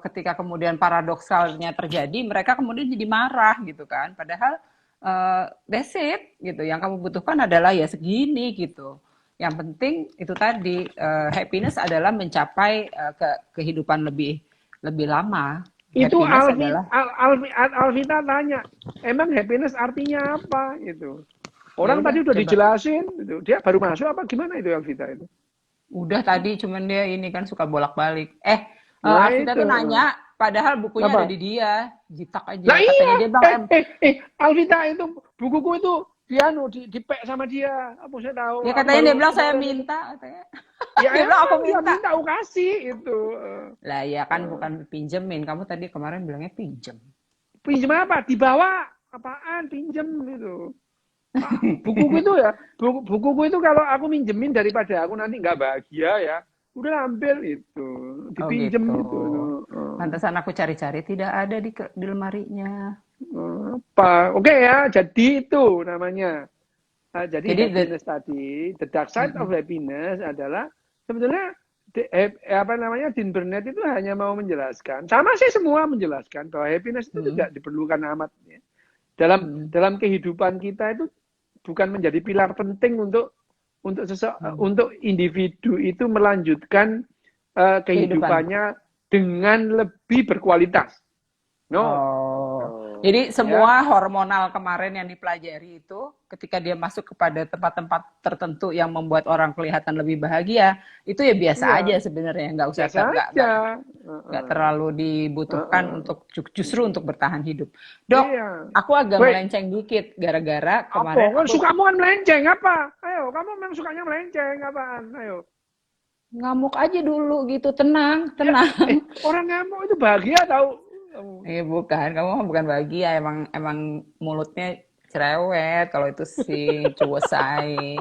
ketika kemudian paradoksalnya terjadi, mereka kemudian jadi marah gitu kan. Padahal that's it gitu. Yang kamu butuhkan adalah ya segini gitu. Yang penting itu tadi happiness adalah mencapai kehidupan lebih lebih lama. Itu Happiness adalah Alvita tanya, emang happiness artinya apa itu? ya Orang udah tadi udah coba. dijelasin, itu. Dia baru masuk apa gimana itu Alvita itu? Udah tadi cuman dia ini kan suka bolak-balik. Nah Alvita itu. tuh nanya, padahal bukunya ada Apa? di dia. Jitak aja. Nah Katanya iya, dia bang, Alvita itu bukuku itu dipek sama dia. Apa saya tahu? ya Aku katanya baru dia bilang saya kemarin itu. minta. Katanya. Ya Dia bilang aku emang dia minta. minta aku kasih itu. Lah ya kan Eh, bukan pinjemin. Kamu tadi kemarin bilangnya pinjem. Pinjam apa? Dibawa apaan? Pinjem itu. Bukuku itu ya, bukuku itu kalau aku minjemin daripada aku nanti nggak bahagia ya, udah ambil itu, Oh dipinjem gitu. gitu. Pantesan aku cari-cari tidak ada di lemarinya. Apa? Oke ya, jadi itu namanya. Jadi Jadi happiness tadi, the dark side of mm-mm, happiness adalah sebetulnya apa namanya Dean Burnett itu hanya mau menjelaskan, sama sih semua menjelaskan bahwa happiness itu mm-mm, tidak diperlukan amat. Ya. Dalam mm-mm, dalam kehidupan kita itu bukan menjadi pilar penting mm. untuk individu itu melanjutkan Kehidupan. kehidupannya dengan lebih berkualitas. No, Oh, no, jadi ya, semua hormonal kemarin yang dipelajari itu, ketika dia masuk kepada tempat-tempat tertentu yang membuat orang kelihatan lebih bahagia, itu ya biasa iya, aja sebenarnya, nggak usah biasa aja. nggak terlalu dibutuhkan untuk justru untuk bertahan hidup. Dok, Iya. aku agak Wait, melenceng dikit gara-gara apa? kemarin Kan aku sukamu kan melenceng apa? Ayo, kamu memang sukanya melenceng apaan? Ayo. ngamuk aja dulu gitu, tenang, Ya, tenang. orang ngamuk itu bahagia tahu. Bukan, kamu mah bukan bahagia, emang emang mulutnya cerewet kalau itu sih cuwesai.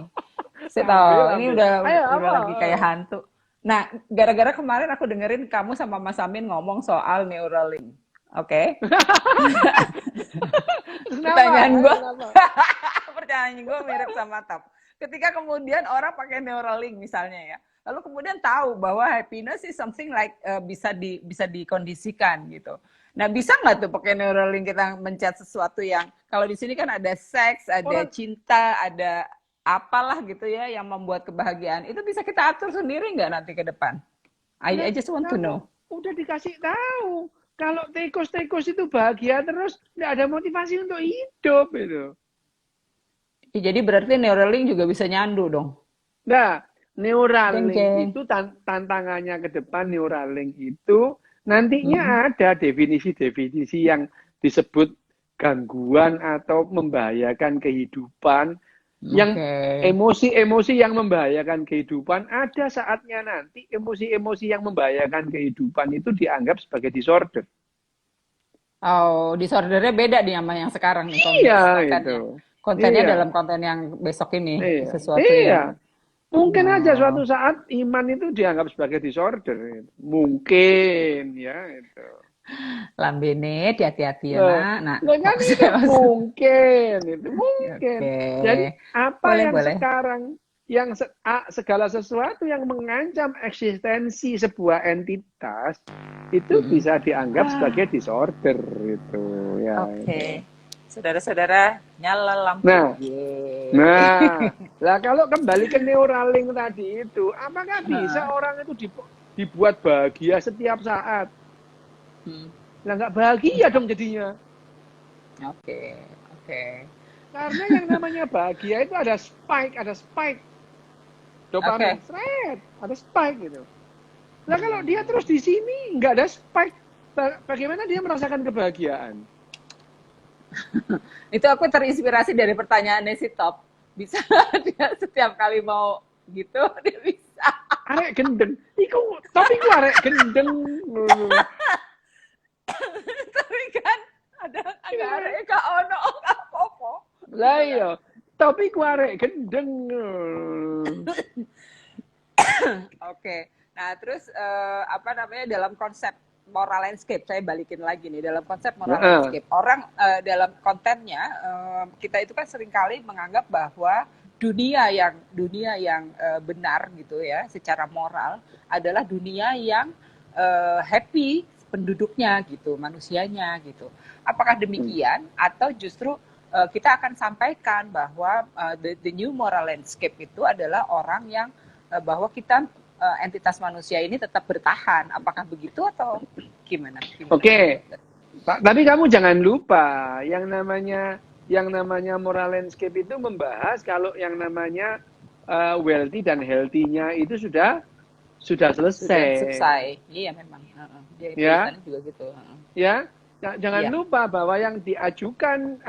Saya tahu, Ambil, ini ambil. udah Ayo, udah apa? lagi kayak hantu. Nah, gara-gara kemarin aku dengerin kamu sama Mas Amin ngomong soal Neuralink. Oke. Kenapa? Pertanyaan Ayo, gue, kenapa? pertanyaan gue mirip sama Tap. Ketika kemudian orang pakai Neuralink misalnya ya, lalu kemudian tahu bahwa happiness is something like bisa dikondisikan gitu. Nah, bisa nggak tuh pakai Neuralink kita mencet sesuatu yang kalau di sini kan ada seks, ada Orang cinta, ada apalah gitu ya yang membuat kebahagiaan. Itu bisa kita atur sendiri nggak nanti ke depan? lah, I just want to kamu know. udah dikasih tahu. Kalau tikus-tikus itu bahagia terus, nggak ada motivasi untuk hidup itu. Ya, jadi berarti Neuralink juga bisa nyandu dong. Nah, Jeng Neuralink jeng. itu tantangannya ke depan Neuralink itu Mm-mm. nantinya ada definisi-definisi yang disebut gangguan atau membahayakan kehidupan, Oke. yang emosi-emosi yang membahayakan kehidupan, ada saatnya nanti emosi-emosi yang membahayakan kehidupan itu dianggap sebagai disorder. Oh, disordernya beda nih sama yang sekarang nih Iya itu. kontennya. Kontennya Iya. dalam konten yang besok ini Iya. sesuatu Iya. yang Mungkin aja suatu oh, saat iman itu dianggap sebagai disorder. Mungkin ya itu. lambene hati-hati ya Loh, nak. Nah, loh kan fokus itu ya mas. mungkin itu mungkin. Oke, Jadi apa boleh yang boleh. sekarang segala sesuatu yang mengancam eksistensi sebuah entitas itu Mm-mm. bisa dianggap Ah, sebagai disorder itu ya. oke, saudara-saudara nyala lampu. Nah, Yeay. nah, lah kalau kembali ke Neuralink tadi itu, apakah bisa orang itu dibuat bahagia setiap saat. Lah nggak bahagia dong jadinya. Oke, oke. Karena yang namanya bahagia itu ada spike dopamin, Oke. ada spike gitu. Nah kalau dia terus di sini nggak ada spike, bagaimana dia merasakan kebahagiaan? Itu aku terinspirasi dari pertanyaannya si Top. Bisa dia setiap kali mau gitu dia bisa. Arek gendeng, tapi ku arek gendeng. Tapi kan ada arek Kak Ono Kak Popo. Lah iya, tapi ku arek gendeng. Oke. Nah, terus apa namanya dalam konsep moral landscape, saya balikin lagi nih dalam konsep moral landscape. Orang dalam kontennya kita itu kan seringkali menganggap bahwa dunia yang benar gitu ya, secara moral adalah dunia yang happy penduduknya gitu, manusianya gitu. Apakah demikian atau justru kita akan sampaikan bahwa the new moral landscape itu adalah orang yang bahwa kita entitas manusia ini tetap bertahan. Apakah begitu atau gimana? Oke. Tapi kamu jangan lupa yang namanya moral landscape itu membahas kalau yang namanya wealthy dan healthy-nya itu sudah selesai. Iya memang. Ya. Juga gitu. Ya. Jangan lupa bahwa yang diajukan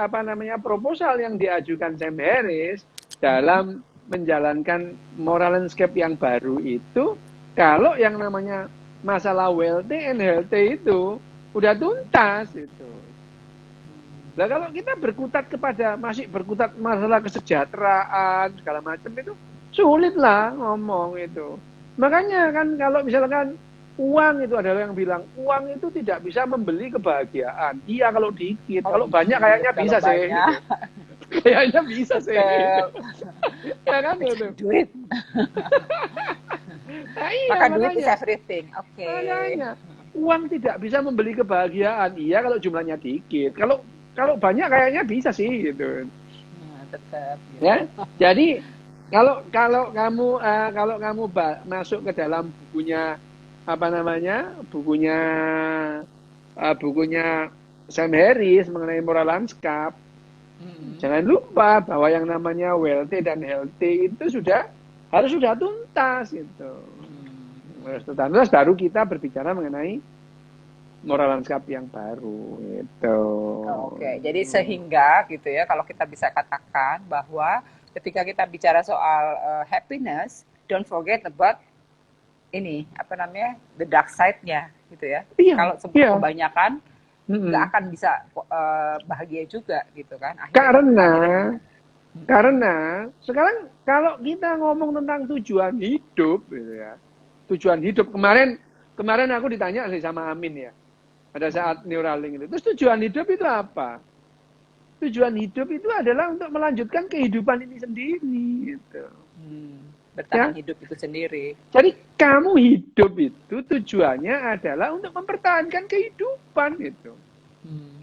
proposal yang diajukan Sam Harris dalam menjalankan moral landscape yang baru itu, kalau yang namanya masalah wealthy and healthy itu udah tuntas itu. Nah kalau kita masih berkutat masalah kesejahteraan segala macam itu sulit lah ngomong itu. Makanya kan kalau misalkan uang itu adalah yang bilang uang itu tidak bisa membeli kebahagiaan. Iya kalau dikit, kalau banyak kayaknya bisa sih. Gitu. Kayaknya bisa sih. Ya kan itu. Duit. Nah, iya, maka duit is everything. Oke. Makanya uang tidak bisa membeli kebahagiaan. Iya kalau jumlahnya dikit. Kalau banyak kayaknya bisa sih gitu. Tetap. Ya. Jadi kalau kamu masuk ke dalam bukunya bukunya Sam Harris mengenai moral landscape. Jangan lupa bahwa yang namanya wealthy dan healthy itu harus sudah tuntas gitu. Harus tuntas baru kita berbicara mengenai moral landscape yang baru gitu. Oke, jadi sehingga gitu ya kalau kita bisa katakan bahwa ketika kita bicara soal happiness, don't forget about ini the dark side-nya gitu ya. Iya, kalau kebanyakan nggak akan bisa bahagia juga gitu kan. Karena sekarang kalau kita ngomong tentang tujuan hidup gitu ya, tujuan hidup kemarin aku ditanya sama Amin ya pada saat Neuralink itu, terus tujuan hidup itu apa? Tujuan hidup itu adalah untuk melanjutkan kehidupan ini sendiri gitu. Bertahan hidup itu sendiri. Jadi kamu hidup itu tujuannya adalah untuk mempertahankan kehidupan itu.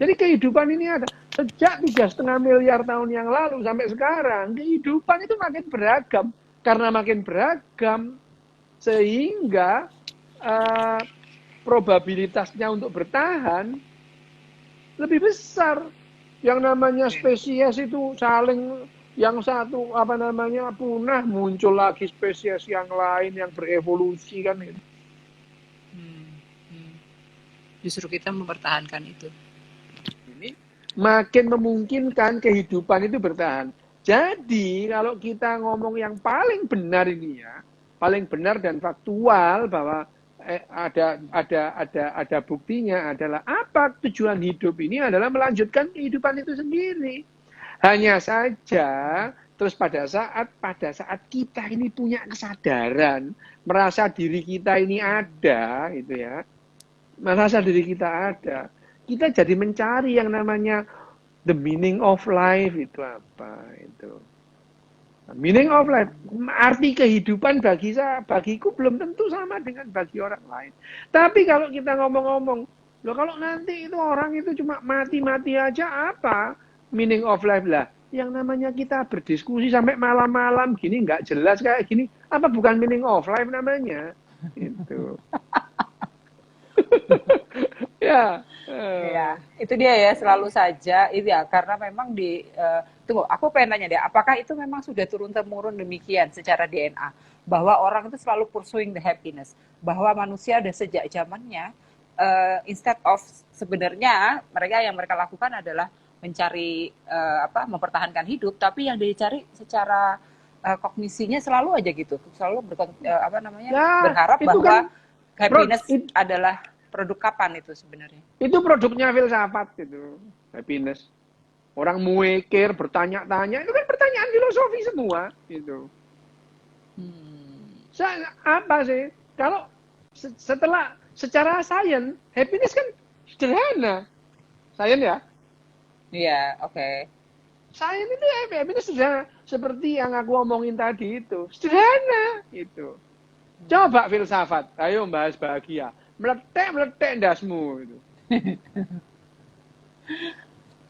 Jadi kehidupan ini ada sejak 3,5 miliar tahun yang lalu sampai sekarang, kehidupan itu makin beragam. Karena makin beragam sehingga probabilitasnya untuk bertahan lebih besar. Yang namanya spesies itu saling, yang satu punah, muncul lagi spesies yang lain yang berevolusi kan itu. Justru kita mempertahankan itu. Ini makin memungkinkan kehidupan itu bertahan. Jadi kalau kita ngomong yang paling benar ini ya, paling benar dan faktual bahwa ada buktinya adalah apa tujuan hidup ini adalah melanjutkan kehidupan itu sendiri. Hanya saja terus pada saat kita ini punya kesadaran, merasa diri kita ini ada gitu ya. Merasa diri kita ada. Kita jadi mencari yang namanya the meaning of life itu apa itu. Meaning of life, arti kehidupan bagiku belum tentu sama dengan bagi orang lain. Tapi kalau kita ngomong-ngomong, loh kalau nanti itu orang itu cuma mati-mati aja apa meaning of life lah? Yang namanya kita berdiskusi sampai malam-malam gini nggak jelas kayak gini, apa bukan meaning of life namanya? Itu. Ya. Ya, itu dia ya selalu saja itu ya karena memang tunggu aku pengen tanya deh apakah itu memang sudah turun temurun demikian secara DNA bahwa orang itu selalu pursuing the happiness bahwa manusia udah sejak zamannya instead of sebenarnya mereka lakukan adalah mencari mempertahankan hidup tapi yang dicari secara kognisinya selalu aja gitu selalu Ya, berharap itu bahwa kan happiness adalah produk kapan itu sebenarnya. itu produknya filsafat itu, happiness. Orang mikir, bertanya-tanya, itu kan pertanyaan filosofi semua itu. Apa sih? Kalau setelah secara sains, happiness kan sederhana. Sains ya? Iya, oke. Sains itu happiness sudah seperti yang aku omongin tadi itu. Sederhana itu. Coba filsafat, ayo bahas bahagia. Meletek ndasmu itu.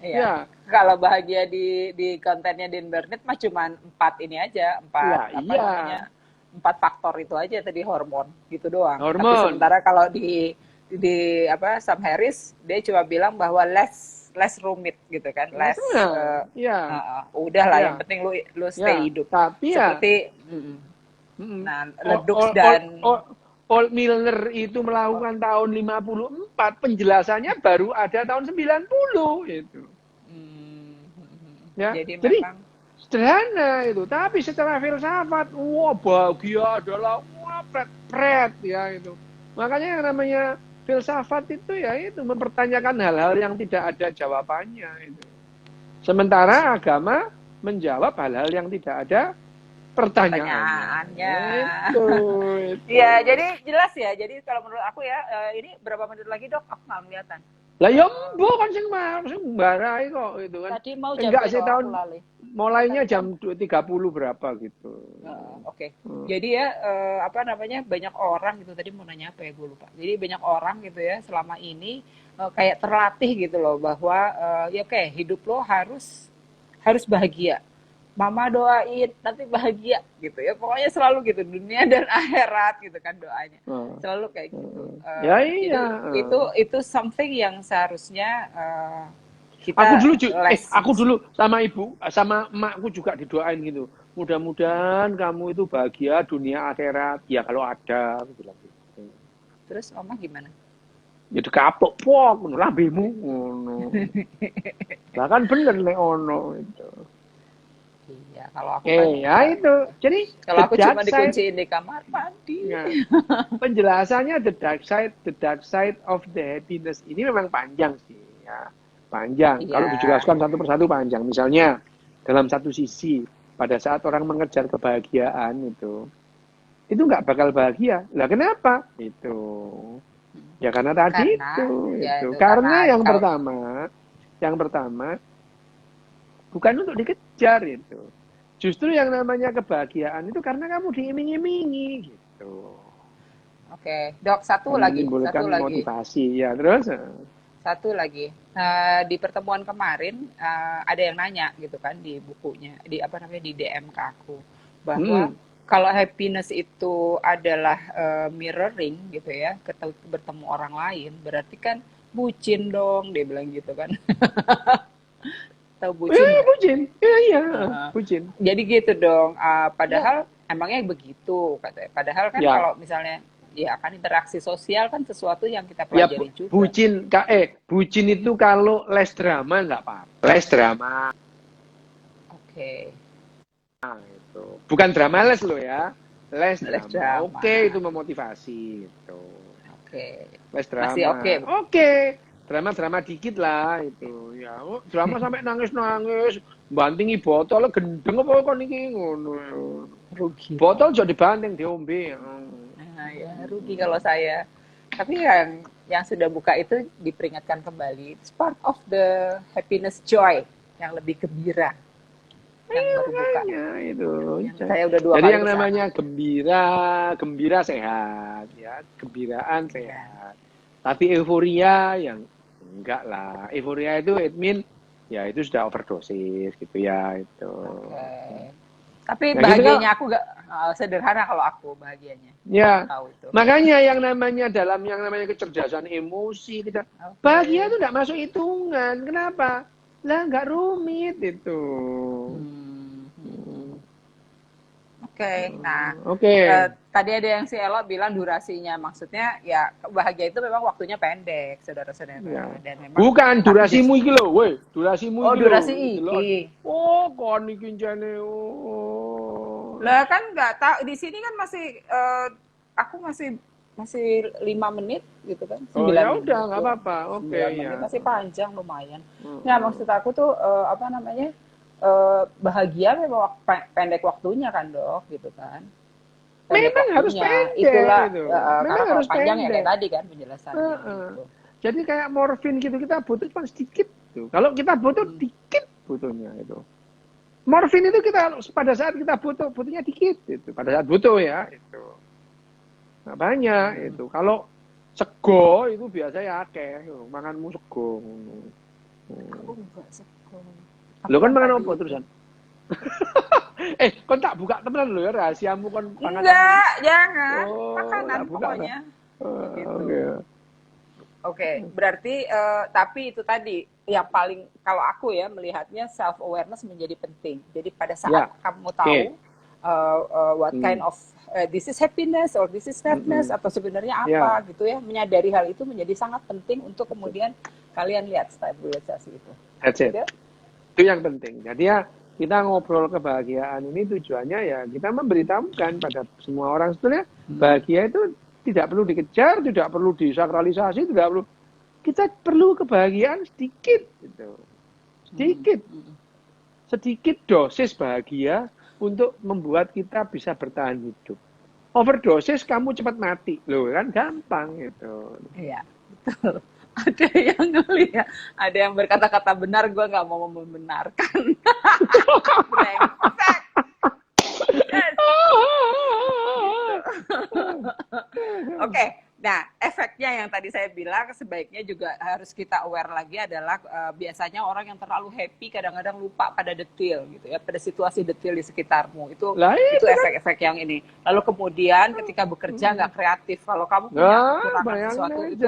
Iya. Ya. Kalau bahagia di kontennya Dean Burnett mah cuman 4 ini aja, 4 Ya, iya. 4 faktor itu aja tadi hormon gitu doang. Hormon. Tapi sementara kalau di Sam Harris dia cuma bilang bahwa less rumit gitu kan, less udahlah yang penting lu stay hidup. Tapi seperti Ledoux dan Old Milner itu melakukan tahun 54, penjelasannya baru ada tahun 90 itu. Ya, jadi memang sederhana itu, tapi secara filsafat, bahagia adalah pret ya itu. Makanya yang namanya filsafat itu ya itu mempertanyakan hal-hal yang tidak ada jawabannya itu. Sementara agama menjawab hal-hal yang tidak ada pertanyaannya. Itu. Iya, jadi jelas ya. Jadi kalau menurut aku ya, ini berapa menit lagi dok? Aku nggak kelihatan. Lah ya mbok kan sing mbarai kok itu kan. Tadi mau jam enggak sih tahun mulainya tadi jam 2.30 berapa gitu. Oke. Jadi ya banyak orang gitu tadi mau nanya apa ya gue lupa. Jadi banyak orang gitu ya selama ini kayak terlatih gitu loh bahwa hidup lo harus bahagia. Mama doain nanti bahagia gitu ya pokoknya selalu gitu dunia dan akhirat gitu kan doanya selalu kayak gitu itu something yang seharusnya kita aku dulu sama ibu sama emakku juga didoain gitu mudah-mudahan kamu itu bahagia dunia akhirat ya kalau ada bilang gitu. Terus mama gimana? Ya kapok pok lambemu ngono bahkan bener nek ono itu. Iya, kalau aku ya itu. Jadi kalau aku cuma dikunciin di kamar mandi. Ya. Penjelasannya the dark side of the happiness ini memang panjang sih ya. Panjang. Kalau dijelaskan satu persatu panjang. Misalnya dalam satu sisi pada saat orang mengejar kebahagiaan itu nggak bakal bahagia. Lah kenapa? Itu. Ya karena tadi itu. Karena yang pertama bukan untuk dikejar itu. Justru yang namanya kebahagiaan itu karena kamu diiming-imingi gitu. Oke, dok satu lagi. Motivasi ya terus. Satu lagi. Di pertemuan kemarin ada yang nanya gitu kan di bukunya, di DM ke aku bahwa kalau happiness itu adalah mirroring gitu ya, bertemu orang lain, berarti kan bucin dong, dia bilang gitu kan. Tahu bucin? Bucin. Iya, bucin. Jadi gitu dong. Padahal emangnya begitu katanya. Padahal kan kalau misalnya kan interaksi sosial kan sesuatu yang kita pelajari juga. Bucin itu kalau les drama nggak apa-apa. Les drama. Oke. Nah, itu. Bukan drama les lo ya. Les drama. Oke, itu memotivasi gitu. Oke. Les drama. Masih oke. Oke. Drama dikit lah itu ya drama sampai nangis bantingi botol gendeng apa kok niki ngono rugi botol jadi banting diombe ya rugi kalau saya tapi yang sudah buka itu diperingatkan kembali it's part of the happiness joy yang lebih gembira yang baru buka itu saya udah 2 jadi kali yang namanya gembira sehat ya gembiraan sehat tapi euforia yang enggak lah. Euforia itu it mean ya itu sudah overdosis gitu ya itu. Okay. Tapi Nah, gitu kan? bahagianya aku gak sederhana kalau aku bahagianya. Ya, Tahu itu. makanya yang namanya kecerdasan emosi kita bahagia itu nggak masuk hitungan. Kenapa? Lah nggak rumit itu. Oke, nah Oke. tadi ada yang si Elo bilang durasinya, maksudnya ya bahagia itu memang waktunya pendek, saudara-saudara. Ya. Dan memang Bukan durasimu iki lho, woi. Durasimu oh iki lho. durasi Delok. iki. Oh, kon iki jane. Oh. Lah kan nggak tahu di sini kan masih aku masih 5 menit gitu kan, Oh 9 ya menit. udah nggak apa-apa. Oke 9 menit ya. masih panjang lumayan. Nah maksud aku tuh apa namanya bahagia memang pendek waktunya kan dok gitu kan. Pendek Memang harus waktunya pendek itulah itu. karena Memang kalau harus panjang ya pendek. kayak tadi kan penjelasannya gitu. Jadi kayak morfin gitu kita butuh cuma sedikit tuh. Kalau kita butuh dikit butuhnya itu. Morfin itu kita pada saat kita butuhnya dikit itu. Pada saat butuh ya itu. Nggak banyak itu. Kalau sego itu biasanya akeh, makanmu sego. Aku enggak sego. Lo kan makan apa terusan? Kon tak buka temenan lo ya rahasiamu kon panganan. Enggak, jangan. Oh, Makanan buka, pokoknya. Gitu. Oke. Berarti tapi itu tadi yang paling kalau aku ya melihatnya self awareness menjadi penting. Jadi pada saat kamu tahu what kind of this is happiness or this is sadness atau sebenarnya apa gitu ya, menyadari hal itu menjadi sangat penting untuk kemudian kalian lihat stabilisasi itu. That's it. Itu yang penting. Jadi ya kita ngobrol kebahagiaan ini tujuannya ya kita memberitahukan pada semua orang sebetulnya bahagia itu tidak perlu dikejar, tidak perlu disakralisasi, tidak perlu. Kita perlu kebahagiaan sedikit, gitu. Sedikit dosis bahagia untuk membuat kita bisa bertahan hidup. Overdosis kamu cepat mati, loh kan gampang gitu. Iya, betul. Ada yang ngeliat, ada yang berkata-kata benar, gue nggak mau membenarkan. Brengsek. Yes. Oke, nah efeknya yang tadi saya bilang sebaiknya juga harus kita aware lagi adalah biasanya orang yang terlalu happy kadang-kadang lupa pada detail gitu ya, pada situasi detail di sekitarmu itu efek-efek yang ini. Lalu kemudian ketika bekerja nggak kreatif, kalau kamu punya kekurangan sesuatu itu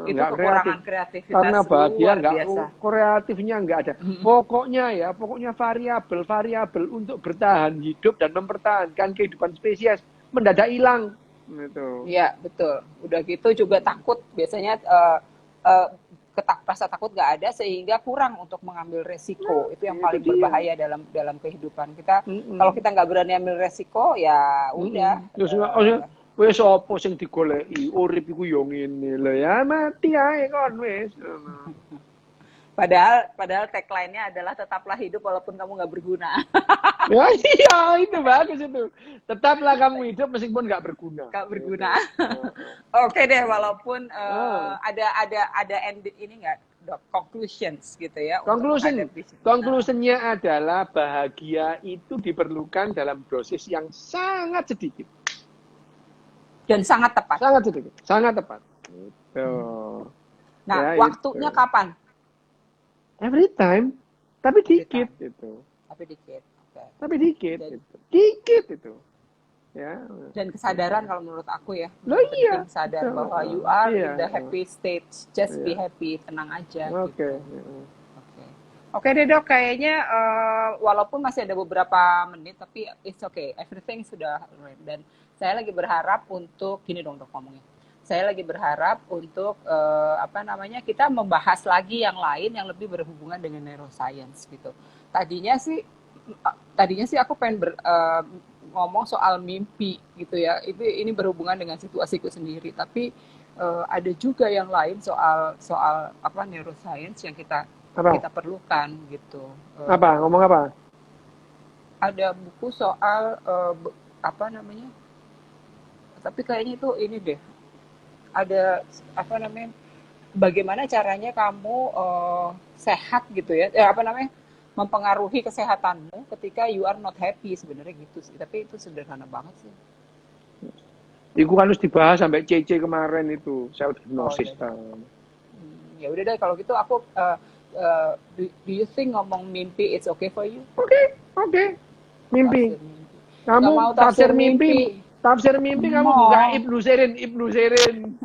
kekurangan kreativitas karena bahagia nggak biasa. Kreatifnya nggak ada. Pokoknya variabel untuk bertahan hidup dan mempertahankan kehidupan spesies mendadak hilang. Iya betul. Udah gitu juga takut biasanya rasa takut nggak ada sehingga kurang untuk mengambil resiko. Itu yang paling berbahaya dalam kehidupan kita. Kalau kita nggak berani ambil resiko ya udah. Wes apa sing digoleki? Urip iku yo ngene lho ya, mati ae kon wis. Padahal tagline-nya adalah tetaplah hidup walaupun kamu nggak berguna. Ya iya, itu bagus itu. Tetaplah kamu hidup meskipun nggak berguna. Nggak berguna. Oke deh, walaupun ada end ini nggak, Dok? Conclusions gitu ya. Conclusionnya adalah bahagia itu diperlukan dalam dosis yang sangat sedikit. Dan sangat tepat. Sangat sedikit, sangat tepat. Gitu. Nah, waktunya kapan? Every time, tapi dikit itu. Tapi dikit, dikit itu. Ya. Dan kesadaran kalau menurut aku ya. Loh iya. Sadar bahwa you are in the happy state, just be happy, tenang aja. Oke deh Dok, kayaknya walaupun masih ada beberapa menit, tapi it's okay, everything sudah right. Dan saya lagi berharap untuk gini dong Dok ngomongnya. Saya lagi berharap untuk kita membahas lagi yang lain yang lebih berhubungan dengan neuroscience gitu. Tadinya sih aku pengen ngomong soal mimpi gitu ya. Ini berhubungan dengan situasiku sendiri. Tapi ada juga yang lain soal neuroscience yang kita perlukan gitu. Ngomong apa? Ada buku soal tapi kayaknya itu ini deh. Ada bagaimana caranya kamu sehat gitu ya, mempengaruhi kesehatanmu ketika you are not happy sebenarnya gitu sih. Tapi itu sederhana banget sih. Itu kan harus dibahas sampai CC kemarin itu self hypnosis. Ya udah deh kalau gitu aku do you think ngomong mimpi it's okay for you? Oke. Mimpi. Kamu Nggak mau tafsir mimpi. Tafsir mimpi kamu Mau. buka Ibnu Sirin.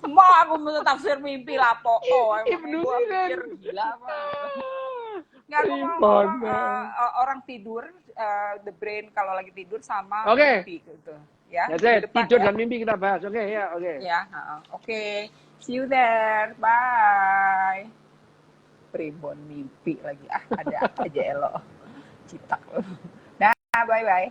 Mau aku mau tafsir mimpi lah po. Ibnu Gua Sirin. pikir gila apa. Nggak, aku mau orang tidur, the brain kalau lagi tidur sama mimpi gitu. Ya, tidur dan mimpi kita bahas. Oke. Ya, oke. See you there. Bye. Primbon mimpi lagi. Ada aja elo. Citak. Dah, bye-bye.